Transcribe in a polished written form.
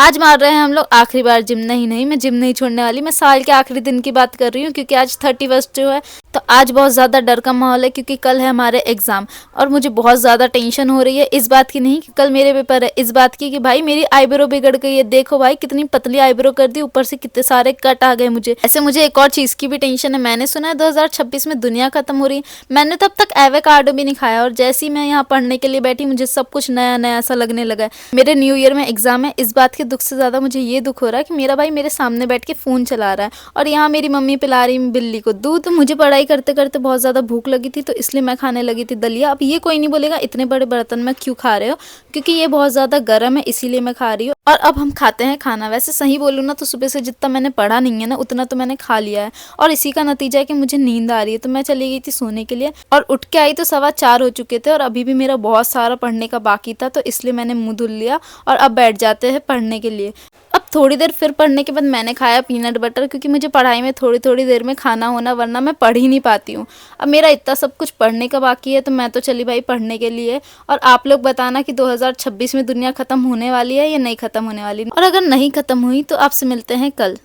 आज मार रहे हैं हम लोग आखिरी बार जिम। नहीं, मैं जिम नहीं छोड़ने वाली। मैं साल के आखिरी दिन की बात कर रही हूँ क्योंकि आज 31 जो है, तो आज बहुत ज़्यादा डर का माहौल है क्योंकि कल है हमारे एग्ज़ाम। और मुझे बहुत ज़्यादा टेंशन हो रही है इस बात की नहीं कि कल मेरे पेपर है, इस बात की कि भाई मेरी आईब्रो बिगड़ गई है। देखो भाई कितनी पतली आईब्रो कर दी, ऊपर से कितने सारे कट आ गए मुझे। ऐसे मुझे एक और चीज़ की भी टेंशन है। मैंने सुना है 2026 में दुनिया खत्म हो रही है। मैंने तब तक एवोकाडो भी नहीं खाया और जैसे ही मैं यहाँ पढ़ने के लिए बैठी मुझे सब कुछ नया नया सा लगने लगा है। मेरे न्यू ईयर में एग्जाम है। इस बात के दुख से ज़्यादा मुझे ये दुख हो रहा है कि मेरा भाई मेरे सामने बैठ के फ़ोन चला रहा है और यहाँ मेरी मम्मी पिला रही बिल्ली को दूध। मुझे पढ़ाई करते करते बहुत ज़्यादा भूख लगी थी तो इसलिए मैं खाने लगी थी दलिया। अब ये कोई नहीं बोलेगा इतने बड़े बर्तन में क्यों खा रहे हो, क्योंकि ये बहुत ज़्यादा गर्म है इसीलिए मैं खा रही हूँ। और अब हम खाते हैं खाना। वैसे सही बोलूँ ना तो सुबह से जितना मैंने पढ़ा नहीं है ना उतना तो मैंने खा लिया है और इसी का नतीजा है कि मुझे नींद आ रही है। तो मैं चली गई थी सोने के लिए और उठ के आई तो 4:15 हो चुके थे और अभी भी मेरा बहुत सारा पढ़ने का बाकी था, तो इसलिए मैंने मुंह धुल लिया और अब बैठ जाते हैं पढ़ने के लिए। अब थोड़ी देर फिर पढ़ने के बाद मैंने खाया पीनट बटर, क्योंकि मुझे पढ़ाई में थोड़ी थोड़ी देर में खाना होना वरना मैं पढ़ ही नहीं पाती हूँ। अब मेरा इतना सब कुछ पढ़ने का बाकी है तो मैं तो चली भाई पढ़ने के लिए। और आप लोग बताना कि 2026 में दुनिया खत्म होने वाली है या नहीं खत्म होने वाली, और अगर नहीं खत्म हुई तो आपसे मिलते हैं कल।